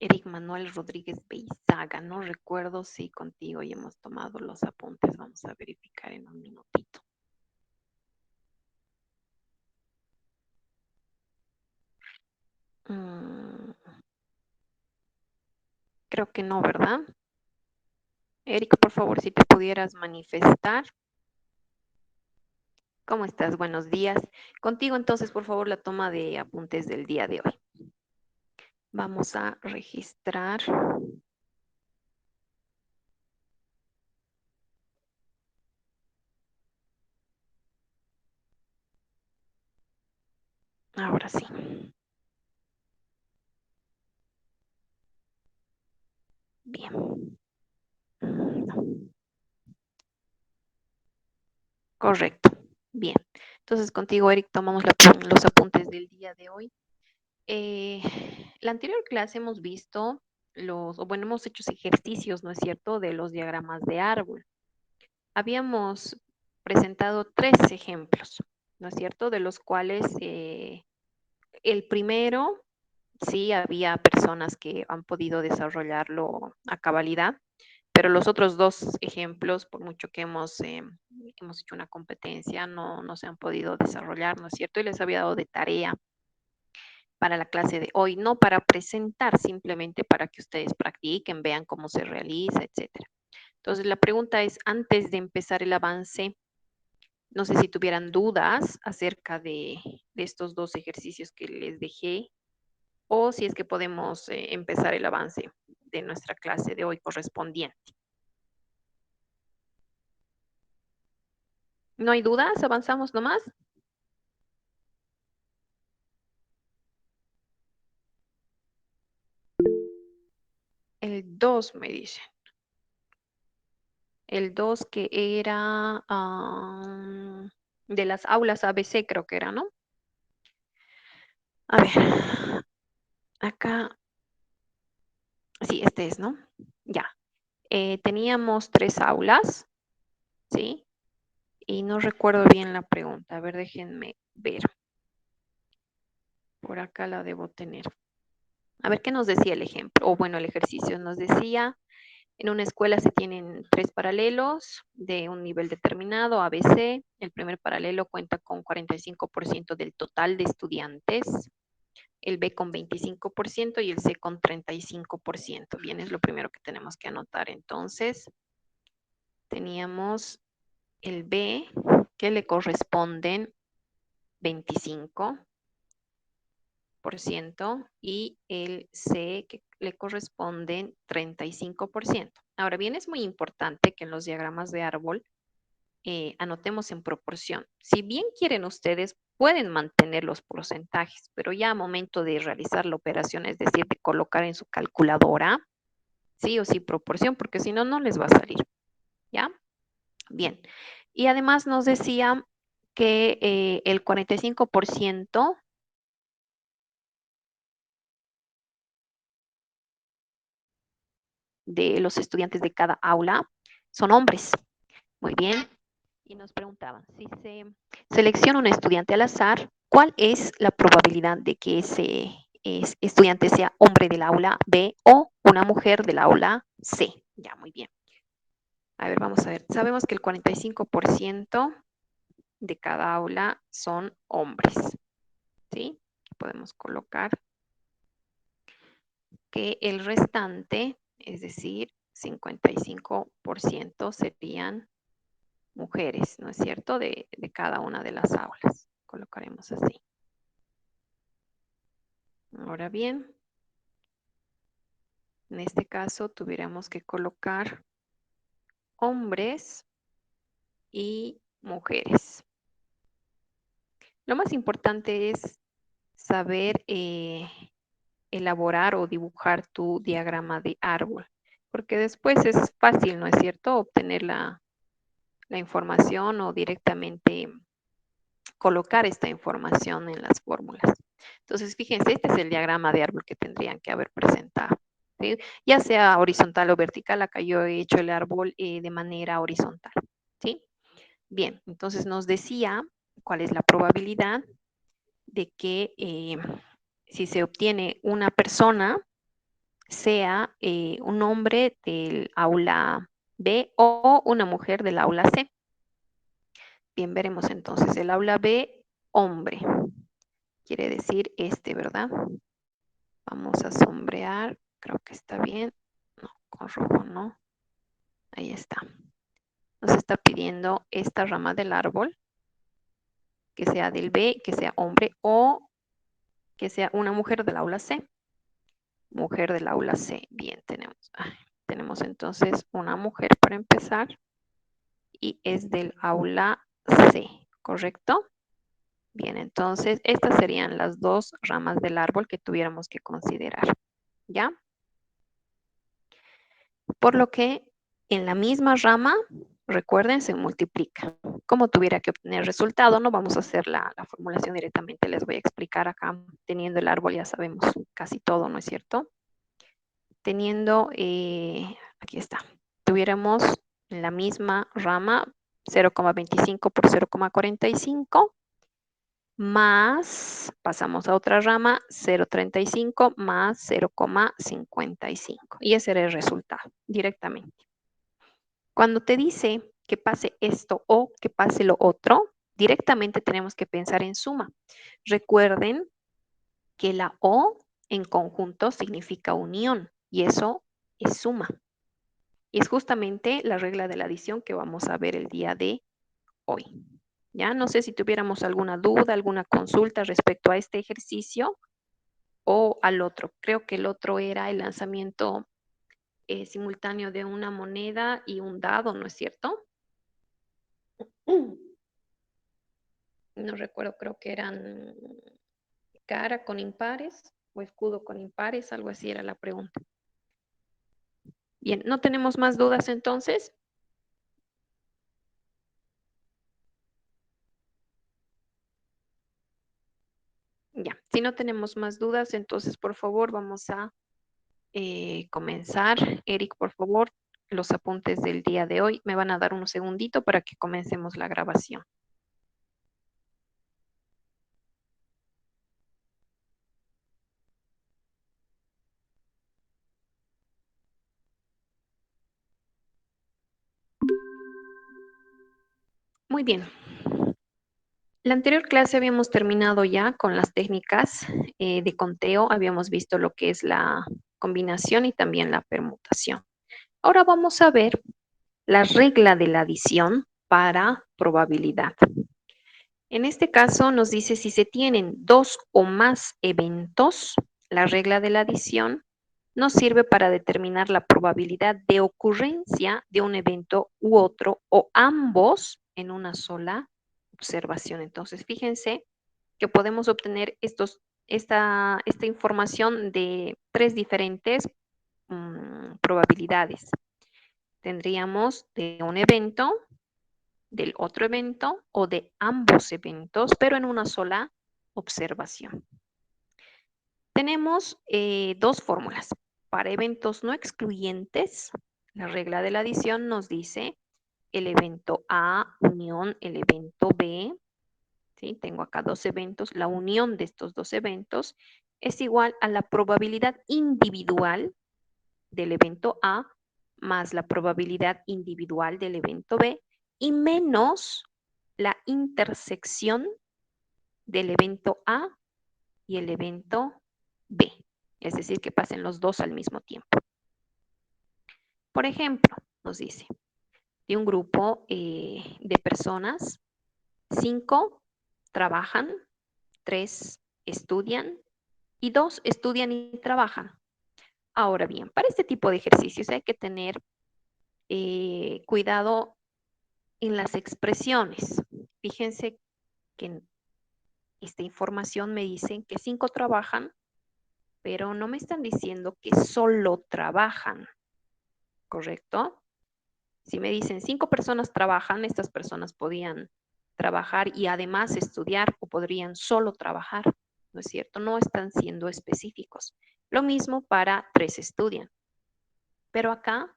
Eric Manuel Rodríguez Beizaga. No recuerdo si contigo ya hemos tomado los apuntes. Vamos a verificar en un minutito. Mm, creo que no, ¿verdad? Eric, por favor, si te pudieras manifestar. ¿Cómo estás? Buenos días. Contigo entonces, por favor, la toma de apuntes del día de hoy. Vamos a registrar. Ahora sí. Bien. No. Correcto. Bien. Entonces, contigo, Eric, tomamos los apuntes del día de hoy. Eh, la anterior clase hemos visto o bueno, hemos hecho ejercicios, ¿no es cierto?, de los diagramas de árbol. Habíamos presentado 3 ejemplos, ¿no es cierto?, de los cuales el primero, sí, había personas que han podido desarrollarlo a cabalidad, pero los otros 2 ejemplos, por mucho que hemos hecho una competencia, no se han podido desarrollar, ¿no es cierto? Y les había dado de tarea para la clase de hoy, no para presentar, simplemente para que ustedes practiquen, vean cómo se realiza, etcétera. Entonces, la pregunta es, antes de empezar el avance, no sé si tuvieran dudas acerca de estos 2 ejercicios que les dejé, o si es que podemos empezar el avance de nuestra clase de hoy correspondiente. ¿No hay dudas? ¿Avanzamos nomás? El 2 me dice. El 2 que era de las aulas ABC, creo que era, ¿no? A ver, acá, sí, este es, ¿no? Ya. Teníamos 3 aulas, ¿sí? Y no recuerdo bien la pregunta. A ver, déjenme ver. Por acá la debo tener. A ver, ¿qué nos decía el ejemplo? O bueno, el ejercicio nos decía, en una escuela se tienen 3 paralelos de un nivel determinado, ABC. El primer paralelo cuenta con 45% del total de estudiantes, el B con 25% y el C con 35%. Bien, es lo primero que tenemos que anotar. Entonces, teníamos el B que le corresponden 25% y el C que le corresponden 35%. Ahora bien, es muy importante que en los diagramas de árbol anotemos en proporción. Si bien quieren ustedes, pueden mantener los porcentajes, pero ya a momento de realizar la operación, es decir, de colocar en su calculadora, sí o sí proporción, porque si no, no les va a salir. ¿Ya? Bien. Y además nos decía que el 45% de los estudiantes de cada aula son hombres. Muy bien. Y nos preguntaban, si se selecciona un estudiante al azar, ¿cuál es la probabilidad de que ese estudiante sea hombre del aula B o una mujer del aula C? Ya, muy bien. A ver, vamos a ver. Sabemos que el 45% de cada aula son hombres, ¿sí? Podemos colocar que el restante, es decir, 55% serían mujeres, ¿no es cierto? De cada una de las aulas. Colocaremos así. Ahora bien, en este caso tuviéramos que colocar hombres y mujeres. Lo más importante es saber elaborar o dibujar tu diagrama de árbol, porque después es fácil, ¿no es cierto?, obtener la información o directamente colocar esta información en las fórmulas. Entonces, fíjense, este es el diagrama de árbol que tendrían que haber presentado, ¿sí? Ya sea horizontal o vertical, acá yo he hecho el árbol de manera horizontal, ¿sí? Bien, entonces nos decía cuál es la probabilidad de que si se obtiene una persona, sea un hombre del aula B o una mujer del aula C. Bien, veremos entonces el aula B, hombre. Quiere decir este, ¿verdad? Vamos a sombrear. Creo que está bien. No, con rojo no. Ahí está. Nos está pidiendo esta rama del árbol, que sea del B, que sea hombre o que sea una mujer del aula C. Mujer del aula C. Bien, tenemos entonces una mujer para empezar y es del aula C, ¿correcto? Bien, entonces estas serían las dos ramas del árbol que tuviéramos que considerar, ¿ya? Por lo que en la misma rama, recuerden, se multiplica. Como tuviera que obtener resultado, no vamos a hacer la formulación directamente, les voy a explicar acá. Teniendo el árbol ya sabemos casi todo, ¿no es cierto? Teniendo, aquí está, tuviéramos en la misma rama 0,25 por 0,45 más, pasamos a otra rama, 0,35 más 0,55. Y ese era el resultado directamente. Cuando te dice que pase esto o que pase lo otro, directamente tenemos que pensar en suma. Recuerden que la O en conjunto significa unión y eso es suma. Y es justamente la regla de la adición que vamos a ver el día de hoy. Ya no sé si tuviéramos alguna duda, alguna consulta respecto a este ejercicio o al otro. Creo que el otro era el lanzamiento simultáneo de una moneda y un dado, ¿no es cierto? No recuerdo, creo que eran cara con impares o escudo con impares, algo así era la pregunta. Bien, ¿no tenemos más dudas entonces? Ya, si no tenemos más dudas, entonces por favor vamos a comenzar. Eric, por favor, los apuntes del día de hoy. Me van a dar un segundito para que comencemos la grabación. Muy bien. La anterior clase habíamos terminado ya con las técnicas de conteo. Habíamos visto lo que es la combinación y también la permutación. Ahora vamos a ver la regla de la adición para probabilidad. En este caso nos dice si se tienen dos o más eventos, la regla de la adición nos sirve para determinar la probabilidad de ocurrencia de un evento u otro o ambos en una sola observación. Entonces, fíjense que podemos obtener esta información de tres diferentes probabilidades. Tendríamos de un evento, del otro evento o de ambos eventos, pero en una sola observación. Tenemos dos fórmulas. Para eventos no excluyentes, la regla de la adición nos dice el evento A unión el evento B. ¿Sí? Tengo acá dos eventos. La unión de estos dos eventos es igual a la probabilidad individual del evento A más la probabilidad individual del evento B y menos la intersección del evento A y el evento B. Es decir, que pasen los dos al mismo tiempo. Por ejemplo, nos dice, de un grupo de personas, 5 trabajan, 3 estudian y 2 estudian y trabajan. Ahora bien, para este tipo de ejercicios hay que tener cuidado en las expresiones. Fíjense que en esta información me dicen que 5 trabajan, pero no me están diciendo que solo trabajan, ¿correcto? Si me dicen 5 personas trabajan, estas personas podían trabajar y además estudiar o podrían solo trabajar, ¿no es cierto? No están siendo específicos. Lo mismo para 3 estudian. Pero acá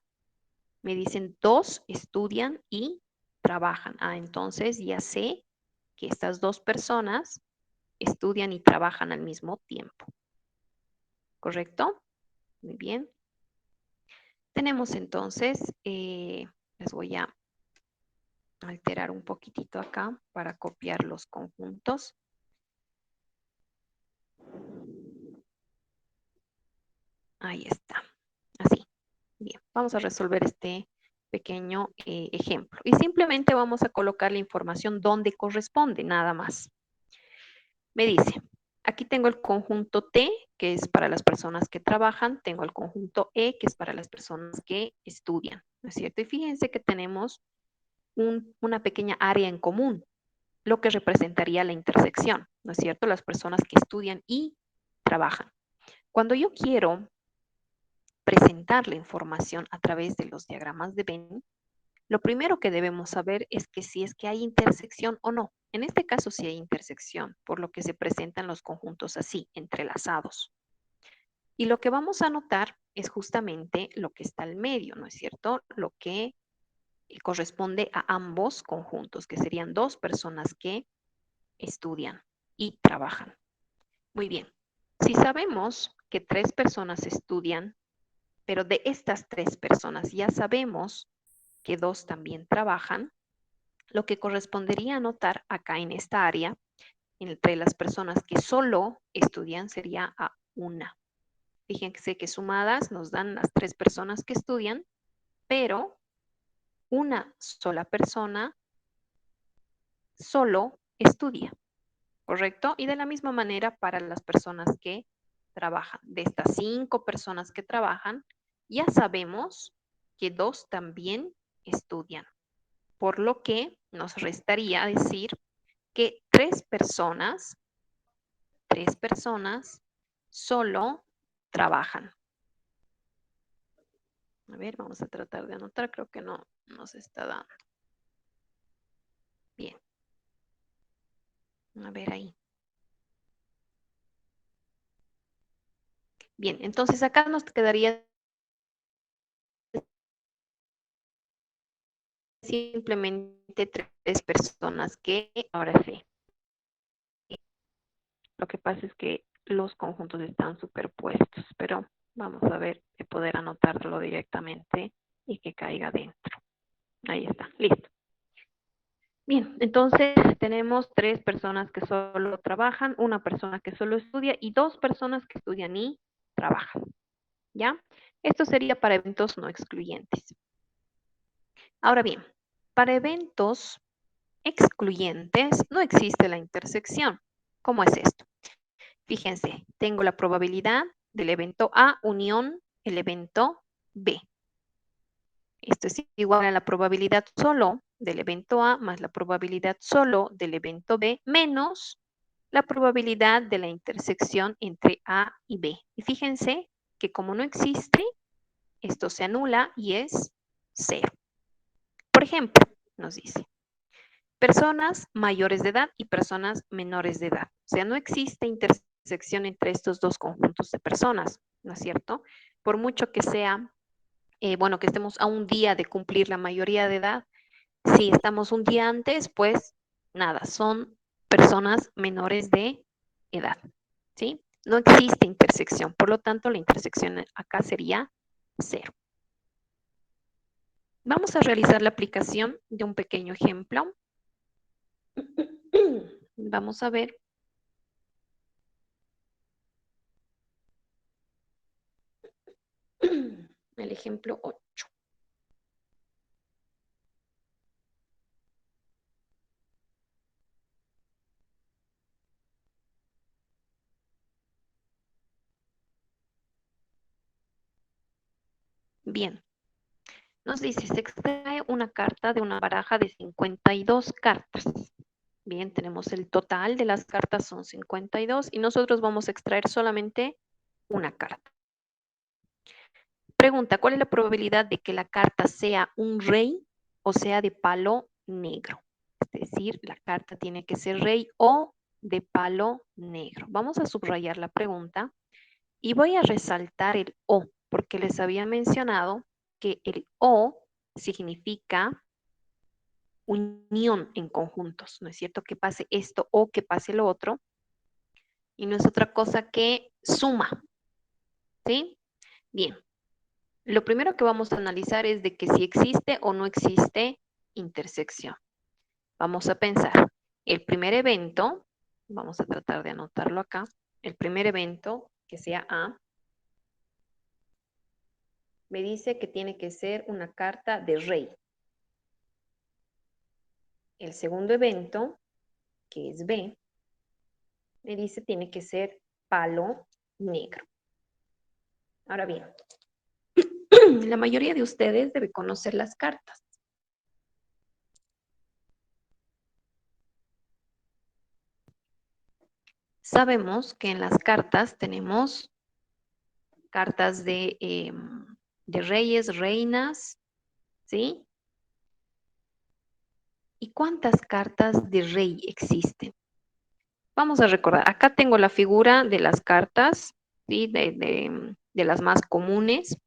me dicen 2 estudian y trabajan. Ah, entonces ya sé que estas dos personas estudian y trabajan al mismo tiempo. ¿Correcto? Muy bien. Tenemos entonces, les voy a alterar un poquitito acá para copiar los conjuntos. Ahí está. Así. Bien, vamos a resolver este pequeño ejemplo. Y simplemente vamos a colocar la información donde corresponde, nada más. Me dice, aquí tengo el conjunto T, que es para las personas que trabajan, tengo el conjunto E, que es para las personas que estudian, ¿no es cierto? Y fíjense que tenemos una pequeña área en común, lo que representaría la intersección, ¿no es cierto? Las personas que estudian y trabajan. Cuando yo quiero presentar la información a través de los diagramas de Venn, lo primero que debemos saber es que si es que hay intersección o no. En este caso sí hay intersección, por lo que se presentan los conjuntos así, entrelazados. Y lo que vamos a notar es justamente lo que está al medio, ¿no es cierto? Lo que corresponde a ambos conjuntos, que serían dos personas que estudian y trabajan. Muy bien. Si sabemos que tres personas estudian, pero de estas tres personas ya sabemos que dos también trabajan, lo que correspondería anotar acá en esta área, entre las personas que solo estudian, sería a una. Fíjense que sumadas nos dan las tres personas que estudian, pero una sola persona solo estudia, ¿correcto? Y de la misma manera para las personas que trabajan. De estas 5 personas que trabajan, ya sabemos que dos también estudian, por lo que nos restaría decir que tres personas solo trabajan. A ver, vamos a tratar de anotar, creo que no nos está dando. Bien. A ver ahí. Bien, entonces acá nos quedaría simplemente tres personas que, ahora sí, lo que pasa es que los conjuntos están superpuestos, pero vamos a ver de poder anotarlo directamente y que caiga dentro. Ahí está, listo. Bien, entonces tenemos tres personas que solo trabajan, una persona que solo estudia y dos personas que estudian y trabajan. ¿Ya? Esto sería para eventos no excluyentes. Ahora bien, para eventos excluyentes no existe la intersección. ¿Cómo es esto? Fíjense, tengo la probabilidad del evento A unión el evento B. Esto es igual a la probabilidad solo del evento A más la probabilidad solo del evento B menos la probabilidad de la intersección entre A y B. Y fíjense que como no existe, esto se anula y es cero. Por ejemplo, nos dice, personas mayores de edad y personas menores de edad. O sea, no existe intersección entre estos dos conjuntos de personas, ¿no es cierto? Por mucho que sea, bueno, que estemos a un día de cumplir la mayoría de edad, si estamos un día antes, pues nada, son personas menores de edad, ¿sí? No existe intersección, por lo tanto, la intersección acá sería cero. Vamos a realizar la aplicación de un pequeño ejemplo. Vamos a ver. El ejemplo 8. Bien, nos dice, se extrae una carta de una baraja de 52 cartas. Bien, tenemos el total de las cartas, son 52, y nosotros vamos a extraer solamente una carta. Pregunta, ¿cuál es la probabilidad de que la carta sea un rey o sea de palo negro? Es decir, la carta tiene que ser rey o de palo negro. Vamos a subrayar la pregunta y voy a resaltar el O, porque les había mencionado que el O significa unión en conjuntos, ¿no es cierto? Que pase esto o que pase lo otro, y no es otra cosa que suma, ¿sí? Bien, lo primero que vamos a analizar es de que si existe o no existe intersección. Vamos a pensar, el primer evento, vamos a tratar de anotarlo acá, el primer evento que sea A, me dice que tiene que ser una carta de rey. El segundo evento, que es B, me dice tiene que ser palo negro. Ahora bien, la mayoría de ustedes debe conocer las cartas. Sabemos que en las cartas tenemos cartas de reyes, reinas, ¿sí? ¿Y cuántas cartas de rey existen? Vamos a recordar, acá tengo la figura de las cartas, ¿sí? De las más comunes.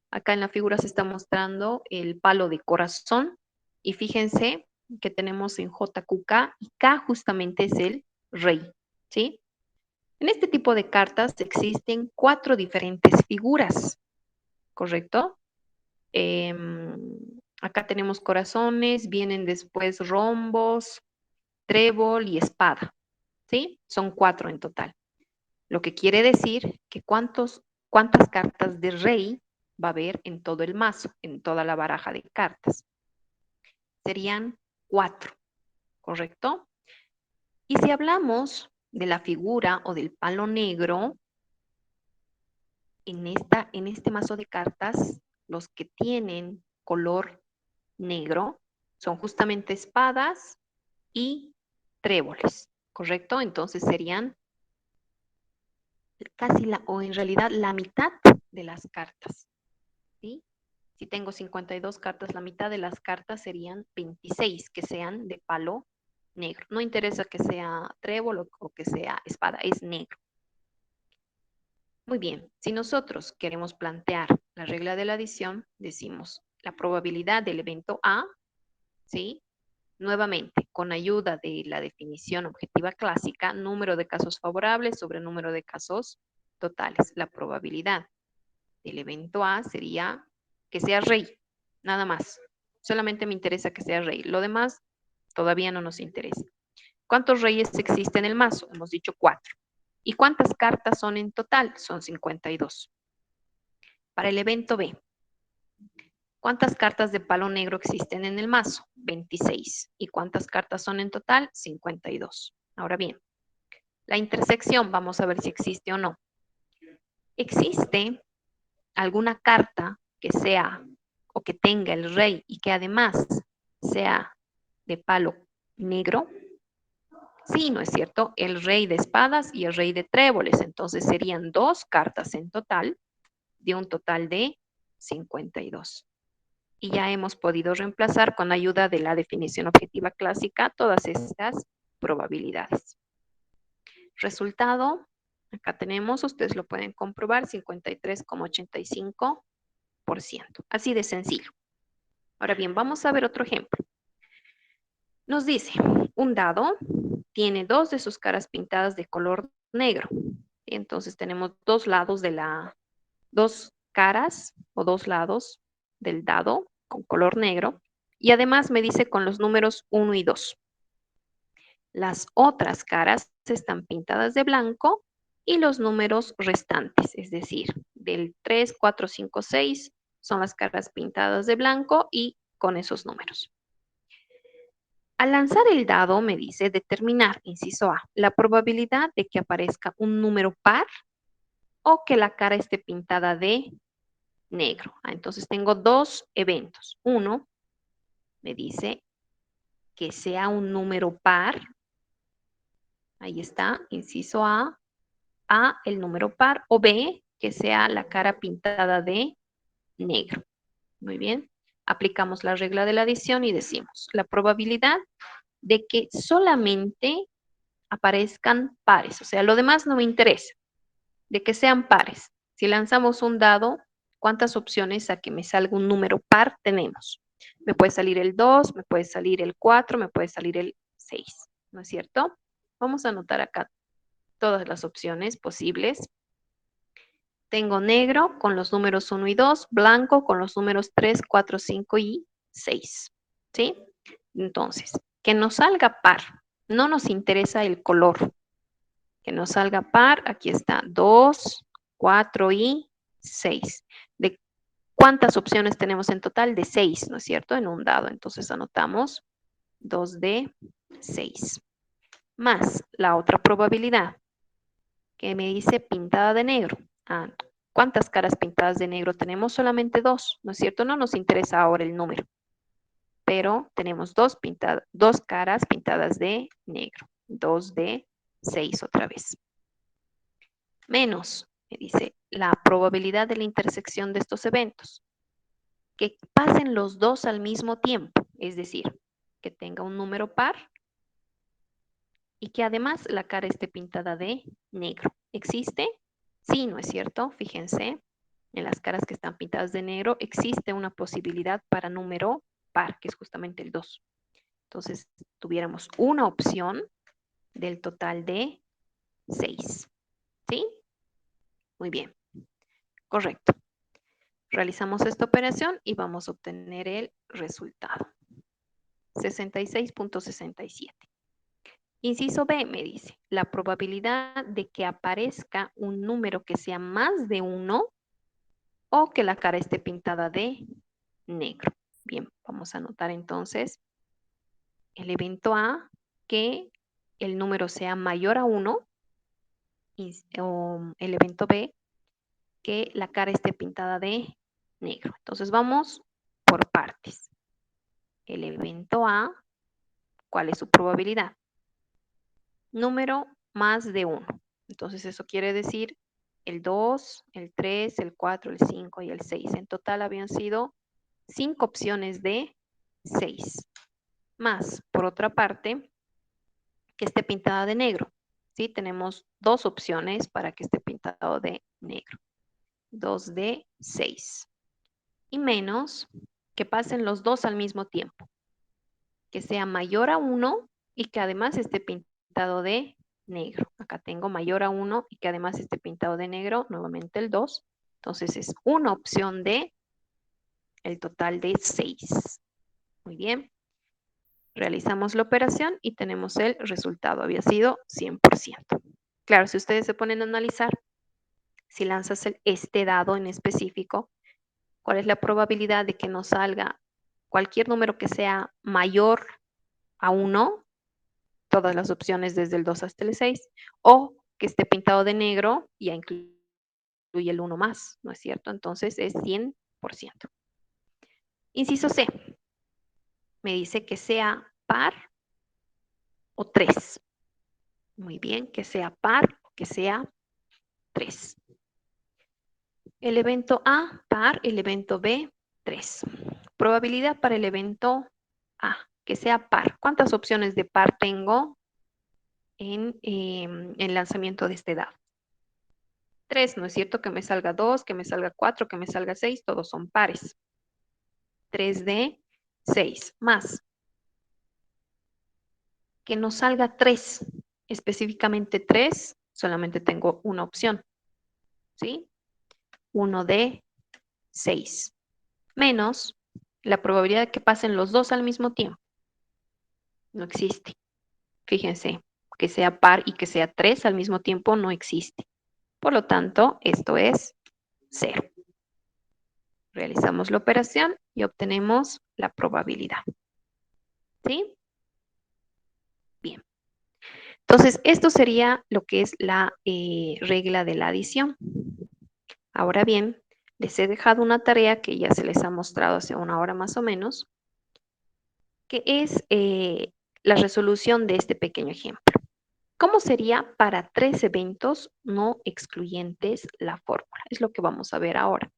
Acá en la figura se está mostrando el palo de corazón y fíjense que tenemos en JQK y K justamente es el rey, ¿sí? En este tipo de cartas existen 4 diferentes figuras, ¿correcto? Acá tenemos corazones, vienen después rombos, trébol y espada, ¿sí? Son 4 en total. Lo que quiere decir que cuántas cartas de rey va a haber en todo el mazo, en toda la baraja de cartas. Serían 4, ¿correcto? Y si hablamos de la figura o del palo negro, en este mazo de cartas, los que tienen color negro son justamente espadas y tréboles, ¿correcto? Entonces serían casi o en realidad la mitad de las cartas, ¿sí? Si tengo 52 cartas, la mitad de las cartas serían 26 que sean de palo negro. No interesa que sea trébol o que sea espada, es negro. Muy bien, si nosotros queremos plantear la regla de la adición, decimos la probabilidad del evento A, ¿sí? Nuevamente, con ayuda de la definición objetiva clásica, número de casos favorables sobre número de casos totales. La probabilidad del evento A sería que sea rey, nada más. Solamente me interesa que sea rey. Lo demás todavía no nos interesa. ¿Cuántos reyes existen en el mazo? Hemos dicho 4. ¿Y cuántas cartas son en total? Son 52. Para el evento B, ¿cuántas cartas de palo negro existen en el mazo? 26. ¿Y cuántas cartas son en total? 52. Ahora bien, la intersección, vamos a ver si existe o no. ¿Existe alguna carta que sea o que tenga el rey y que además sea de palo negro? Sí, ¿no es cierto? El rey de espadas y el rey de tréboles. Entonces serían 2 cartas en total, de un total de 52. Y ya hemos podido reemplazar con ayuda de la definición objetiva clásica todas estas probabilidades. Resultado, acá tenemos, ustedes lo pueden comprobar, 53,85%. Así de sencillo. Ahora bien, vamos a ver otro ejemplo. Nos dice, un dado tiene 2 de sus caras pintadas de color negro. Entonces tenemos 2 lados de 2 caras o 2 lados del dado con color negro. Y además me dice con los números 1 y 2. Las otras caras están pintadas de blanco y los números restantes, es decir, del 3, 4, 5, 6 son las caras pintadas de blanco y con esos números. Al lanzar el dado me dice determinar, inciso A, la probabilidad de que aparezca un número par o que la cara esté pintada de negro. Entonces tengo 2 eventos. Uno me dice que sea un número par. Ahí está, inciso A, el número par, o B, que sea la cara pintada de negro. Muy bien. Aplicamos la regla de la adición y decimos la probabilidad de que solamente aparezcan pares, o sea, lo demás no me interesa, de que sean pares. Si lanzamos un dado, ¿cuántas opciones a que me salga un número par tenemos? Me puede salir el 2, me puede salir el 4, me puede salir el 6, ¿no es cierto? Vamos a anotar acá todas las opciones posibles. Tengo negro con los números 1 y 2, blanco con los números 3, 4, 5 y 6. ¿Sí? Entonces, que nos salga par. No nos interesa el color. Que nos salga par, aquí está, 2, 4 y 6. ¿De cuántas opciones tenemos en total? De 6, ¿no es cierto? En un dado. Entonces anotamos 2 de 6. Más la otra probabilidad que me dice pintada de negro. Ah, ¿cuántas caras pintadas de negro tenemos? Solamente 2, ¿no es cierto? No nos interesa ahora el número, pero tenemos dos caras pintadas de negro. 2 de 6 otra vez. Menos, me dice, la probabilidad de la intersección de estos eventos. Que pasen los dos al mismo tiempo, es decir, que tenga un número par y que además la cara esté pintada de negro. ¿Existe? Sí, ¿no es cierto? Fíjense, en las caras que están pintadas de negro existe una posibilidad para número par, que es justamente el 2. Entonces, tuviéramos una opción del total de 6. ¿Sí? Muy bien, correcto. Realizamos esta operación y vamos a obtener el resultado. 66.67. Inciso B me dice, la probabilidad de que aparezca un número que sea más de 1 o que la cara esté pintada de negro. Bien, vamos a anotar entonces el evento A, que el número sea mayor a 1, o el evento B, que la cara esté pintada de negro. Entonces vamos por partes. El evento A, ¿cuál es su probabilidad? Número más de 1. Entonces eso quiere decir el 2, el 3, el 4, el 5 y el 6. En total habían sido 5 opciones de 6. Más, por otra parte, que esté pintada de negro. ¿Sí? Tenemos 2 opciones para que esté pintado de negro. 2 de 6. Y menos que pasen los dos al mismo tiempo. Que sea mayor a 1 y que además esté pintado de negro. Acá tengo mayor a 1 y que además esté pintado de negro, nuevamente el 2. Entonces es una opción de el total de 6. Muy bien. Realizamos la operación y tenemos el resultado. Había sido 100%. Claro, si ustedes se ponen a analizar, si lanzas este dado en específico, ¿cuál es la probabilidad de que nos salga cualquier número que sea mayor a 1? Todas las opciones desde el 2 hasta el 6, o que esté pintado de negro y ya incluye el 1 más, ¿no es cierto? Entonces es 100%. Inciso C, me dice que sea par o 3. Muy bien, que sea par o que sea 3. El evento A, par, el evento B, 3. Probabilidad para el evento A, que sea par. ¿Cuántas opciones de par tengo en el lanzamiento de este dado? 3, ¿no es cierto? Que me salga 2, que me salga 4, que me salga 6, todos son pares. 3 de 6 más. Que nos salga 3, específicamente 3, solamente tengo una opción, ¿sí? 1 de 6. Menos la probabilidad de que pasen los dos al mismo tiempo. No existe. Fíjense, que sea par y que sea 3 al mismo tiempo no existe. Por lo tanto, esto es 0. Realizamos la operación y obtenemos la probabilidad. ¿Sí? Bien. Entonces, esto sería lo que es la regla de la adición. Ahora bien, les he dejado una tarea que ya se les ha mostrado hace una hora más o menos, que es la resolución de este pequeño ejemplo. ¿Cómo sería para 3 eventos no excluyentes la fórmula? Es lo que vamos a ver ahora.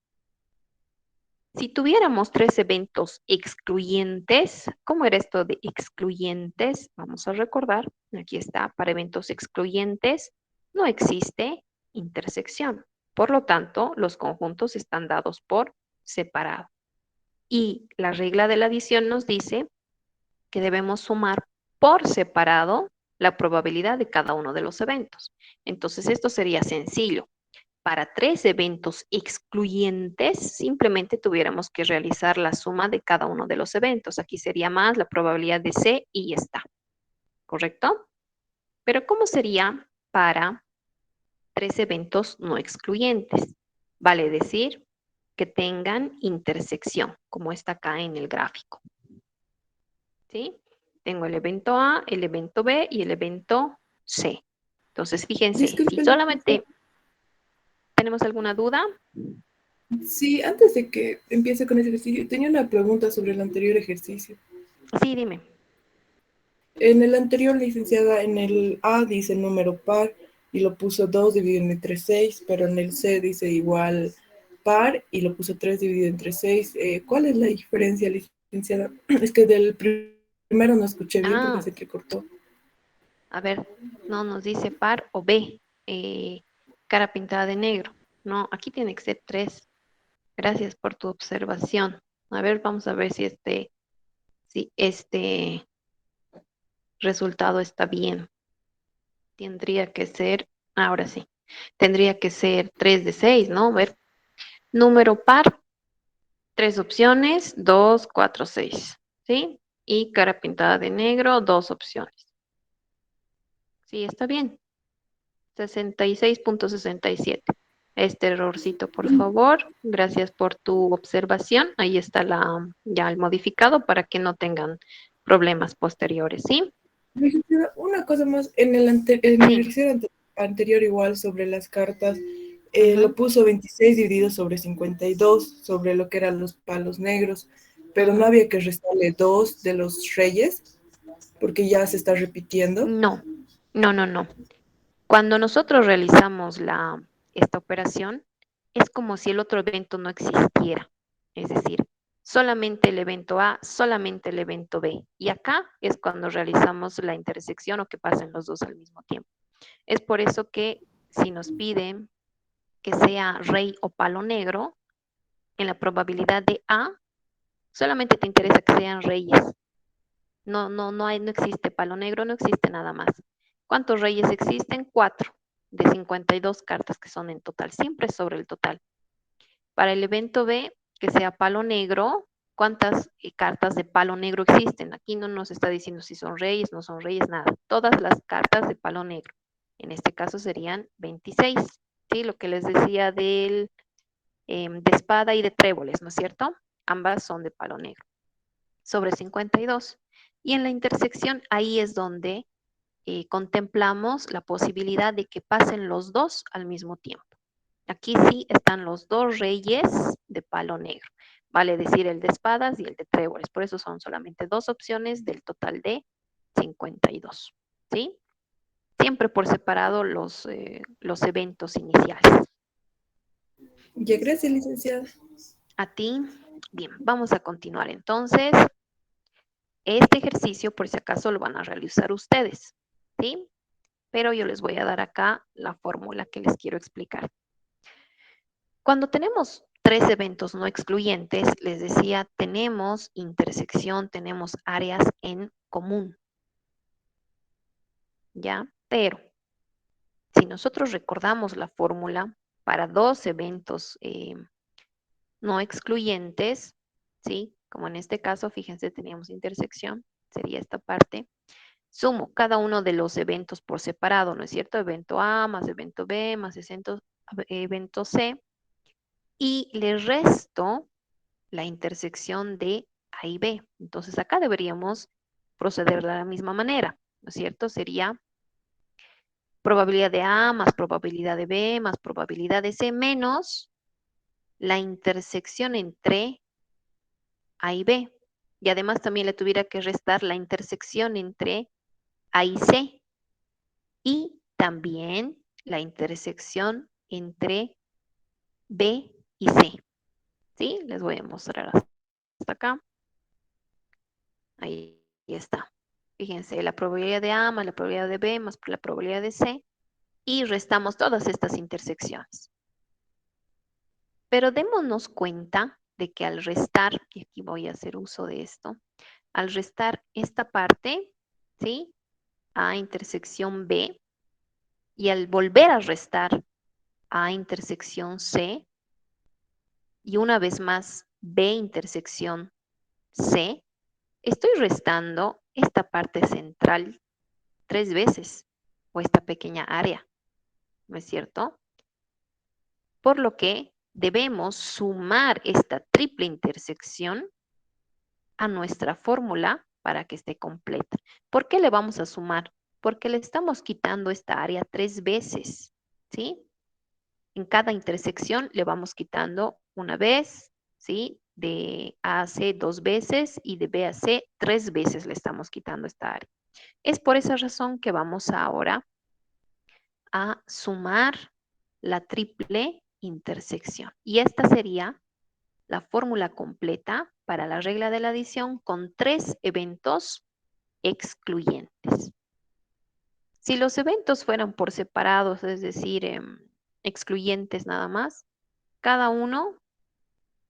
Si tuviéramos 3 eventos excluyentes, ¿cómo era esto de excluyentes? Vamos a recordar, aquí está, para eventos excluyentes no existe intersección. Por lo tanto, los conjuntos están dados por separado. Y la regla de la adición nos dice que debemos sumar por separado la probabilidad de cada uno de los eventos. Entonces, esto sería sencillo. para tres eventos excluyentes, simplemente tuviéramos que realizar la suma de cada uno de los eventos. Aquí sería más la probabilidad de C y ya está, ¿correcto? Pero ¿cómo sería para tres eventos no excluyentes? Vale decir que tengan intersección, como está acá en el gráfico. ¿Sí? Tengo el evento A, el evento B y el evento C. Entonces, fíjense, si Disculpe, licenciada. solamente tenemos alguna duda, Sí, antes de que empiece con ese ejercicio, tenía una pregunta sobre el anterior ejercicio. sí, dime. En el anterior, licenciada, en el A dice número par y lo puso 2 dividido entre 6, pero en el C dice igual par y lo puso 3 dividido entre 6. ¿Cuál es la diferencia, licenciada? Es que del primero no escuché bien porque Ah, se entrecortó. a ver, no nos dice par o B, cara pintada de negro. No, aquí tiene que ser 3. Gracias por tu observación. A ver, vamos a ver si este resultado está bien. Tendría que ser, ahora sí, tendría que ser 3 de 6, ¿no? A ver, número par, tres opciones, 2, 4, 6, ¿sí? Y cara pintada de negro, dos opciones. Sí, está bien. 66.67. Este errorcito, por favor. Gracias por tu observación. Ahí está ya el modificado para que no tengan problemas posteriores, ¿sí? Licenciada, una cosa más, en el Sí. ejercicio anterior igual sobre las cartas, lo Ujú, puso 26 dividido sobre 52 sobre lo que eran los palos negros, pero no ujú. había que restarle 2 de los reyes, porque ya se está repitiendo. No, no, no, no. Cuando nosotros realizamos esta operación, es como si el otro evento no existiera. Es decir, solamente el evento A, solamente el evento B. Y acá es cuando realizamos la intersección o que pasen los dos al mismo tiempo. Es por eso que si nos piden que sea rey o palo negro, en la probabilidad de A, solamente te interesa que sean reyes. No, no, no existe palo negro, no existe nada más. ¿Cuántos reyes existen? 4 de 52 cartas que son en total, siempre sobre el total. Para el evento B, que sea palo negro, ¿cuántas cartas de palo negro existen? Aquí no nos está diciendo si son reyes, no son reyes, nada. Todas las cartas de palo negro. En este caso serían 26, ¿sí? Lo que les decía de espada y de tréboles, ¿no es cierto? Ambas son de palo negro sobre 52. Y en la intersección, ahí es donde contemplamos la posibilidad de que pasen los dos al mismo tiempo. Aquí sí están los dos reyes de palo negro, vale decir el de espadas y el de tréboles. Por eso son solamente dos opciones del total de 52. ¿Sí? Siempre por separado los eventos iniciales. Ya, gracias, licenciada. A ti, bien, vamos a continuar entonces. Este ejercicio, por si acaso, lo van a realizar ustedes, ¿sí? Pero yo les voy a dar acá la fórmula que les quiero explicar. Cuando tenemos tres eventos no excluyentes, les decía, tenemos intersección, tenemos áreas en común, ¿ya? Pero si nosotros recordamos la fórmula para dos eventos no excluyentes, ¿sí? Como en este caso, fíjense, teníamos intersección, sería esta parte. Sumo cada uno de los eventos por separado, ¿no es cierto? Evento A más evento B más evento C y le resto la intersección de A y B. Entonces acá deberíamos proceder de la misma manera, ¿no es cierto? Sería probabilidad de A más probabilidad de B más probabilidad de C menos la intersección entre A y B. Y además también le tuviera que restar la intersección entre A y C y también la intersección entre B y C. ¿Sí? Les voy a mostrar hasta acá. Ahí está. Fíjense, la probabilidad de A más la probabilidad de B más la probabilidad de C y restamos todas estas intersecciones. Pero démonos cuenta de que al restar, y aquí voy a hacer uso de esto, al restar esta parte, ¿sí? A intersección B, y al volver a restar A intersección C y una vez más B intersección C, estoy restando esta parte central 3 veces o esta pequeña área, ¿no es cierto? Por lo que debemos sumar esta triple intersección a nuestra fórmula para que esté completa. ¿Por qué le vamos a sumar? Porque le estamos quitando esta área 3 veces, ¿sí? En cada intersección le vamos quitando una vez, ¿sí? De A a C 2 veces y de B a C 3 veces le estamos quitando esta área. Es por esa razón que vamos ahora a sumar la triple intersección. Y esta sería la fórmula completa para la regla de la adición con 3 eventos excluyentes. Si los eventos fueran por separados, es decir, excluyentes nada más, cada uno,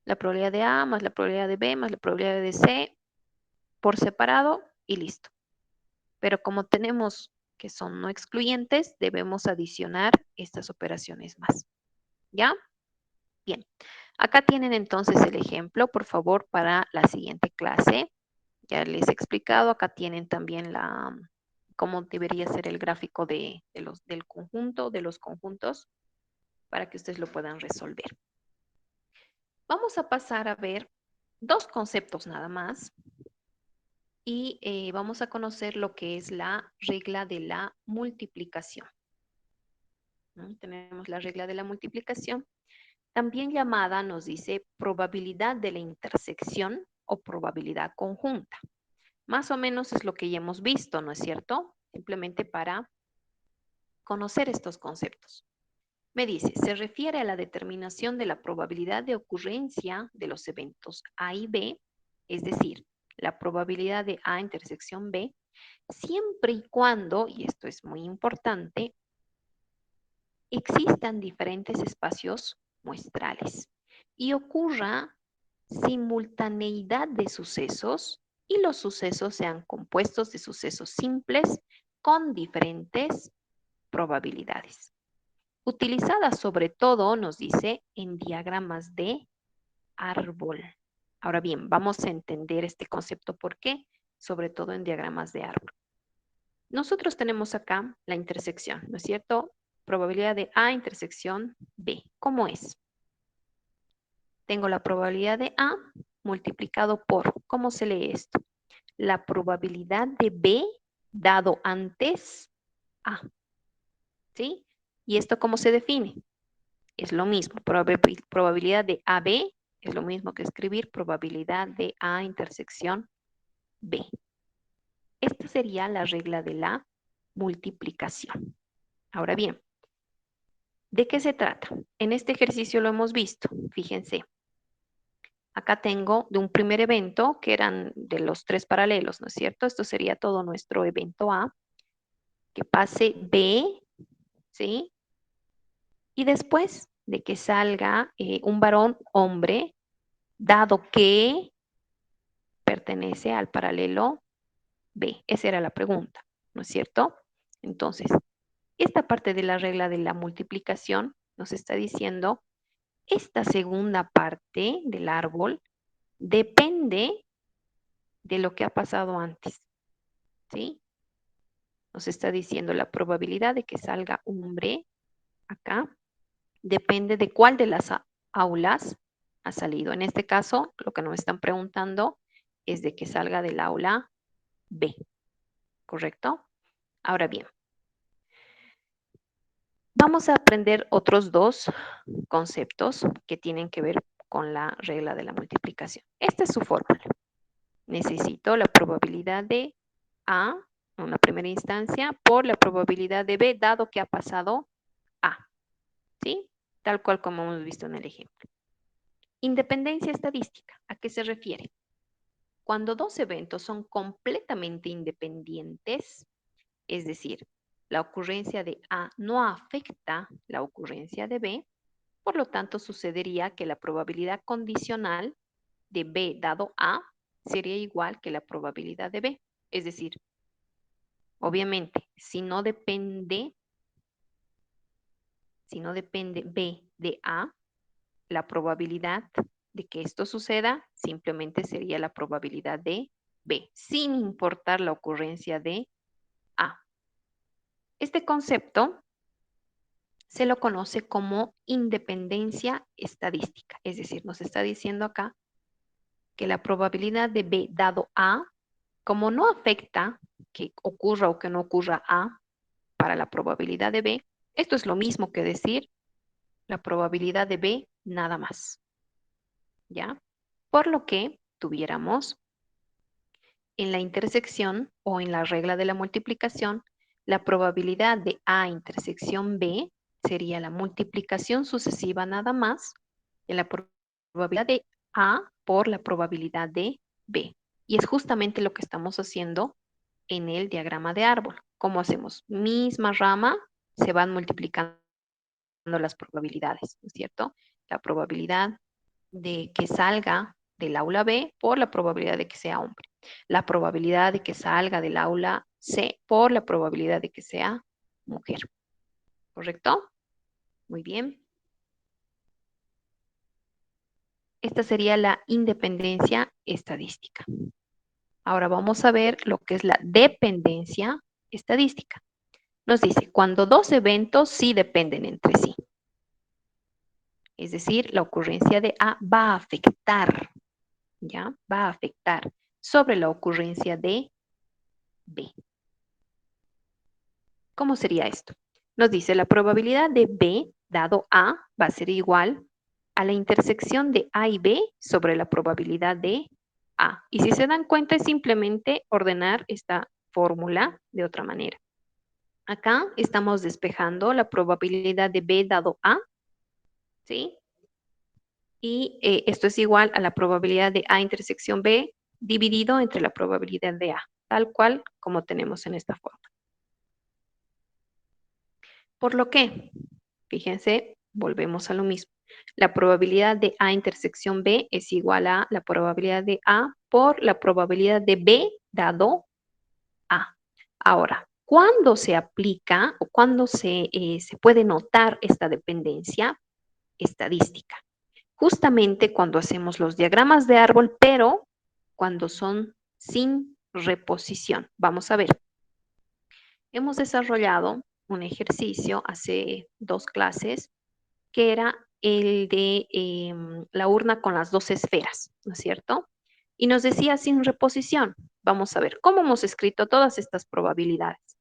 la probabilidad de A más la probabilidad de B más la probabilidad de C por separado y listo. Pero como tenemos que son no excluyentes, debemos adicionar estas operaciones más. ¿Ya? Bien. Acá tienen entonces el ejemplo, por favor, para la siguiente clase. Ya les he explicado, acá tienen también cómo debería ser el gráfico del conjunto, de los conjuntos, para que ustedes lo puedan resolver. Vamos a pasar a ver dos conceptos nada más y vamos a conocer lo que es la regla de la multiplicación. ¿No? Tenemos la regla de la multiplicación, también llamada, nos dice, probabilidad de la intersección o probabilidad conjunta. Más o menos es lo que ya hemos visto, ¿no es cierto? Simplemente para conocer estos conceptos. Me dice, se refiere a la determinación de la probabilidad de ocurrencia de los eventos A y B, es decir, la probabilidad de A intersección B, siempre y cuando, y esto es muy importante, existan diferentes espacios muestrales y ocurra simultaneidad de sucesos y los sucesos sean compuestos de sucesos simples con diferentes probabilidades. Utilizada sobre todo, nos dice, en diagramas de árbol. Ahora bien, vamos a entender este concepto por qué, sobre todo en diagramas de árbol. Nosotros tenemos acá la intersección, ¿no es cierto? Probabilidad de A intersección B. ¿Cómo es? Tengo la probabilidad de A multiplicado por, ¿cómo se lee esto? La probabilidad de B dado antes A, ¿sí? ¿Y esto cómo se define? Es lo mismo, probabilidad de AB es lo mismo que escribir probabilidad de A intersección B. Esta sería la regla de la multiplicación. Ahora bien, ¿de qué se trata? En este ejercicio lo hemos visto, fíjense. Acá tengo de un primer evento que eran de los 3 paralelos, ¿no es cierto? Esto sería todo nuestro evento A, que pase B, ¿sí? Y después de que salga un varón hombre, dado que pertenece al paralelo B. Esa era la pregunta, ¿no es cierto? Entonces, esta parte de la regla de la multiplicación nos está diciendo, esta segunda parte del árbol depende de lo que ha pasado antes, ¿sí? Nos está diciendo la probabilidad de que salga hombre acá depende de cuál de las aulas ha salido. En este caso, lo que nos están preguntando es de que salga del aula B, ¿correcto? Ahora bien, vamos a aprender otros dos conceptos que tienen que ver con la regla de la multiplicación. Esta es su fórmula. Necesito la probabilidad de A en la primera instancia por la probabilidad de B dado que ha pasado A, ¿sí? Tal cual como hemos visto en el ejemplo. Independencia estadística, ¿a qué se refiere? Cuando dos eventos son completamente independientes, es decir, la ocurrencia de A no afecta la ocurrencia de B, por lo tanto sucedería que la probabilidad condicional de B dado A sería igual que la probabilidad de B. Es decir, obviamente, si no depende, sino depende B de A, la probabilidad de que esto suceda simplemente sería la probabilidad de B, sin importar la ocurrencia de A. Este concepto se lo conoce como independencia estadística, es decir, nos está diciendo acá que la probabilidad de B dado A, como no afecta que ocurra o que no ocurra A para la probabilidad de B, esto es lo mismo que decir la probabilidad de B nada más, ¿ya? Por lo que tuviéramos en la intersección o en la regla de la multiplicación, la probabilidad de A intersección B sería la multiplicación sucesiva nada más de la probabilidad de A por la probabilidad de B. Y es justamente lo que estamos haciendo en el diagrama de árbol. ¿Cómo hacemos? Misma rama, se van multiplicando las probabilidades, ¿no es cierto? La probabilidad de que salga del aula B por la probabilidad de que sea hombre. La probabilidad de que salga del aula C por la probabilidad de que sea mujer. ¿Correcto? Muy bien. Esta sería la independencia estadística. Ahora vamos a ver lo que es la dependencia estadística. Nos dice, cuando dos eventos sí dependen entre sí. Es decir, la ocurrencia de A va a afectar, ¿ya? Va a afectar sobre la ocurrencia de B. ¿Cómo sería esto? Nos dice la probabilidad de B dado A va a ser igual a la intersección de A y B sobre la probabilidad de A. Y si se dan cuenta es simplemente ordenar esta fórmula de otra manera. Acá estamos despejando la probabilidad de B dado A, ¿sí? Y esto es igual a la probabilidad de A intersección B dividido entre la probabilidad de A, tal cual como tenemos en esta forma. Por lo que, fíjense, volvemos a lo mismo. La probabilidad de A intersección B es igual a la probabilidad de A por la probabilidad de B dado A. Ahora, ¿cuándo se aplica o cuándo se puede notar esta dependencia estadística? Justamente cuando hacemos los diagramas de árbol, pero cuando son sin reposición. Vamos a ver. Hemos desarrollado un ejercicio hace 2 clases que era el de la urna con las 2 esferas, ¿no es cierto? Y nos decía sin reposición. Vamos a ver cómo hemos escrito todas estas probabilidades.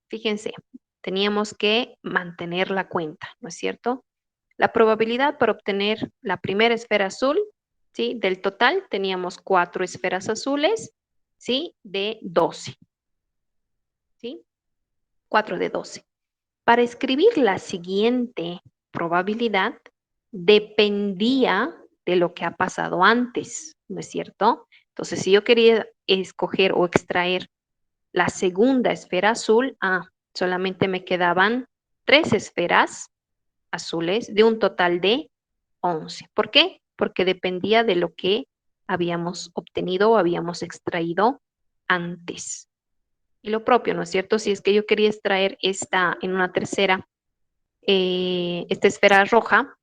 Fíjense, teníamos que mantener la cuenta, ¿no es cierto? La probabilidad para obtener la primera esfera azul, ¿sí? Del total teníamos 4 esferas azules, ¿sí? De 12, ¿sí? 4 de 12. Para escribir la siguiente probabilidad, dependía de lo que ha pasado antes, ¿no es cierto? Entonces, si yo quería escoger o extraer la segunda esfera azul, solamente me quedaban 3 esferas azules de un total de 11. ¿Por qué? Porque dependía de lo que habíamos obtenido o habíamos extraído antes. Y lo propio, ¿no es cierto? Si es que yo quería extraer esta en una tercera, esta esfera roja,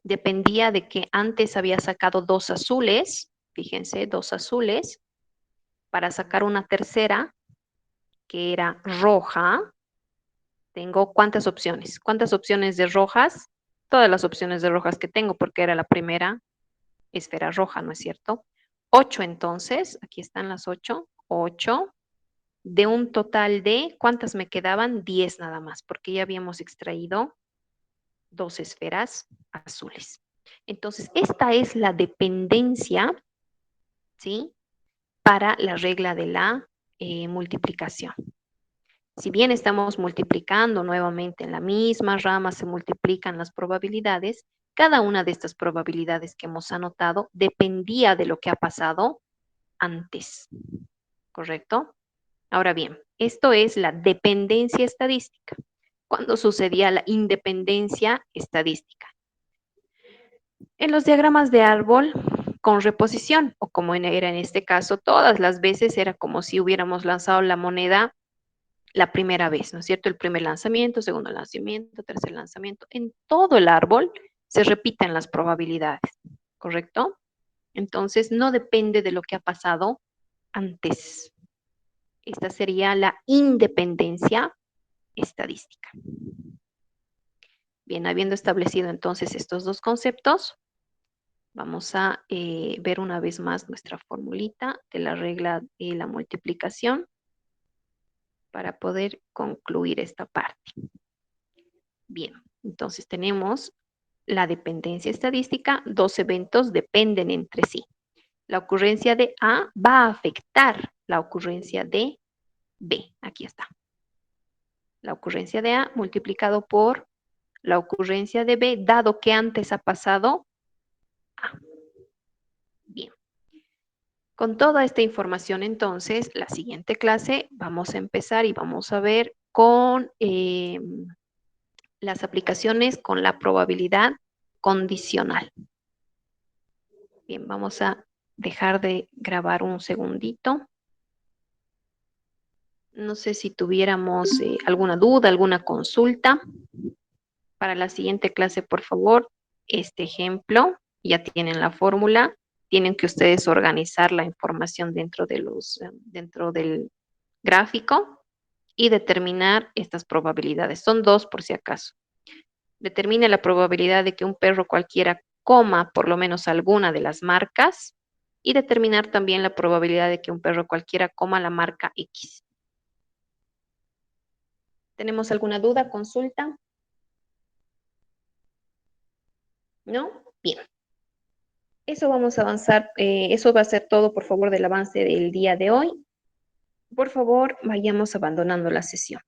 dependía de que antes había sacado 2 azules, fíjense, 2 azules, para sacar una tercera que era roja. Tengo ¿cuántas opciones? ¿Cuántas opciones de rojas? Todas las opciones de rojas que tengo, porque era la primera esfera roja, ¿no es cierto? 8 entonces, aquí están las 8, 8 de un total de, ¿cuántas me quedaban? 10 nada más, porque ya habíamos extraído 2 esferas azules. Entonces, esta es la dependencia, ¿sí? Para la regla de la multiplicación. Si bien estamos multiplicando nuevamente en la misma rama, se multiplican las probabilidades, cada una de estas probabilidades que hemos anotado dependía de lo que ha pasado antes, ¿correcto? Ahora bien, esto es la dependencia estadística. ¿Cuándo sucedía la independencia estadística? En los diagramas de árbol con reposición, o como era en este caso, todas las veces era como si hubiéramos lanzado la moneda la primera vez, ¿no es cierto? El primer lanzamiento, segundo lanzamiento, tercer lanzamiento. En todo el árbol se repiten las probabilidades, ¿correcto? Entonces, no depende de lo que ha pasado antes. Esta sería la independencia estadística. Bien, habiendo establecido entonces estos dos conceptos, vamos a ver una vez más nuestra formulita de la regla de la multiplicación para poder concluir esta parte. Bien, entonces tenemos la dependencia estadística, dos eventos dependen entre sí. La ocurrencia de A va a afectar la ocurrencia de B. Aquí está. La ocurrencia de A multiplicado por la ocurrencia de B, dado que antes ha pasado A. Bien. Con toda esta información, entonces, la siguiente clase vamos a empezar y vamos a ver con las aplicaciones con la probabilidad condicional. Bien, vamos a dejar de grabar un segundito. No sé si tuviéramos alguna duda, alguna consulta. Para la siguiente clase, por favor, este ejemplo, ya tienen la fórmula, tienen que ustedes organizar la información dentro del gráfico y determinar estas probabilidades. Son dos por si acaso. Determine la probabilidad de que un perro cualquiera coma por lo menos alguna de las marcas y determinar también la probabilidad de que un perro cualquiera coma la marca X. ¿Tenemos alguna duda, consulta? ¿No? Bien. Eso vamos a avanzar, eso va a ser todo, por favor, del avance del día de hoy. Por favor, vayamos abandonando la sesión.